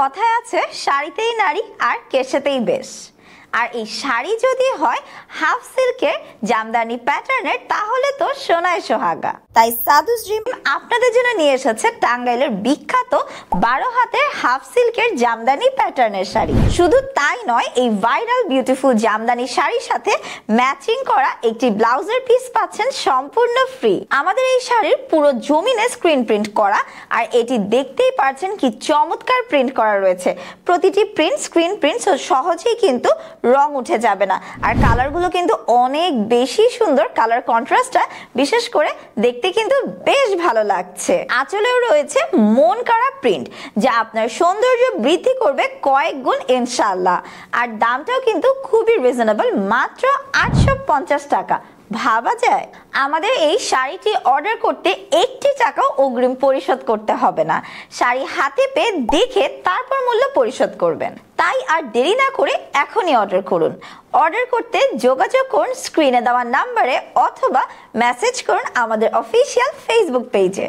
কথায় আছে শাড়িতেই নারী আর কেশেতেই বেশ। আর এই শাড়ি যদি হয় হাফ সিল্কের জামদানি প্যাটার্নের তাহলে তো সোনায় সোহাগা। তাই সাদুস ড্রিম আপনাদের জন্য নিয়ে এসেছে টাঙ্গাইলের বিখ্যাত 12 হাতের হাফ সিল্কের জামদানি প্যাটার্নের শাড়ি। শুধু তাই নয়, এই ভাইরাল বিউটিফুল জামদানি শাড়ির সাথে ম্যাচিং করা একটি ব্লাউজের পিস পাচ্ছেন সম্পূর্ণ ফ্রি। আমাদের এই শাড়ির পুরো জমিনে স্ক্রিন প্রিন্ট করা, আর এটি দেখতেই পারছেন কি চমৎকার প্রিন্ট করা রয়েছে। প্রতিটি প্রিন্ট স্ক্রিন প্রিন্ট, সহজেই কিন্তু রং উঠে যাবে না। আর কালারগুলো কিন্তু অনেক বেশি সুন্দর, কালার কন্ট্রাস্টটা বিশেষ করে দেখতে কিন্তু বেশ ভালো লাগছে। আঁচলেও রয়েছে মন কাড়া প্রিন্ট, যা আপনার সৌন্দর্য বৃদ্ধি করবে কয়েক গুণ ইনশাআল্লাহ। আর দামটাও কিন্তু খুবই রিজনেবল, মাত্র 850 টাকা। ভাবা যায়? আমাদের এই শাড়িটি অর্ডার করতে 1 টাকাও অগ্রিম পরিশোধ করতে হবে না। শাড়ি হাতে পেয়ে দেখে তারপর মূল্য পরিশোধ করবেন। তাই আর দেরি না করে এখনই অর্ডার করুন। অর্ডার করতে যোগাযোগ করুন স্ক্রিনে দেওয়া নাম্বারে অথবা মেসেজ করুন আমাদের অফিসিয়াল ফেসবুক পেজে।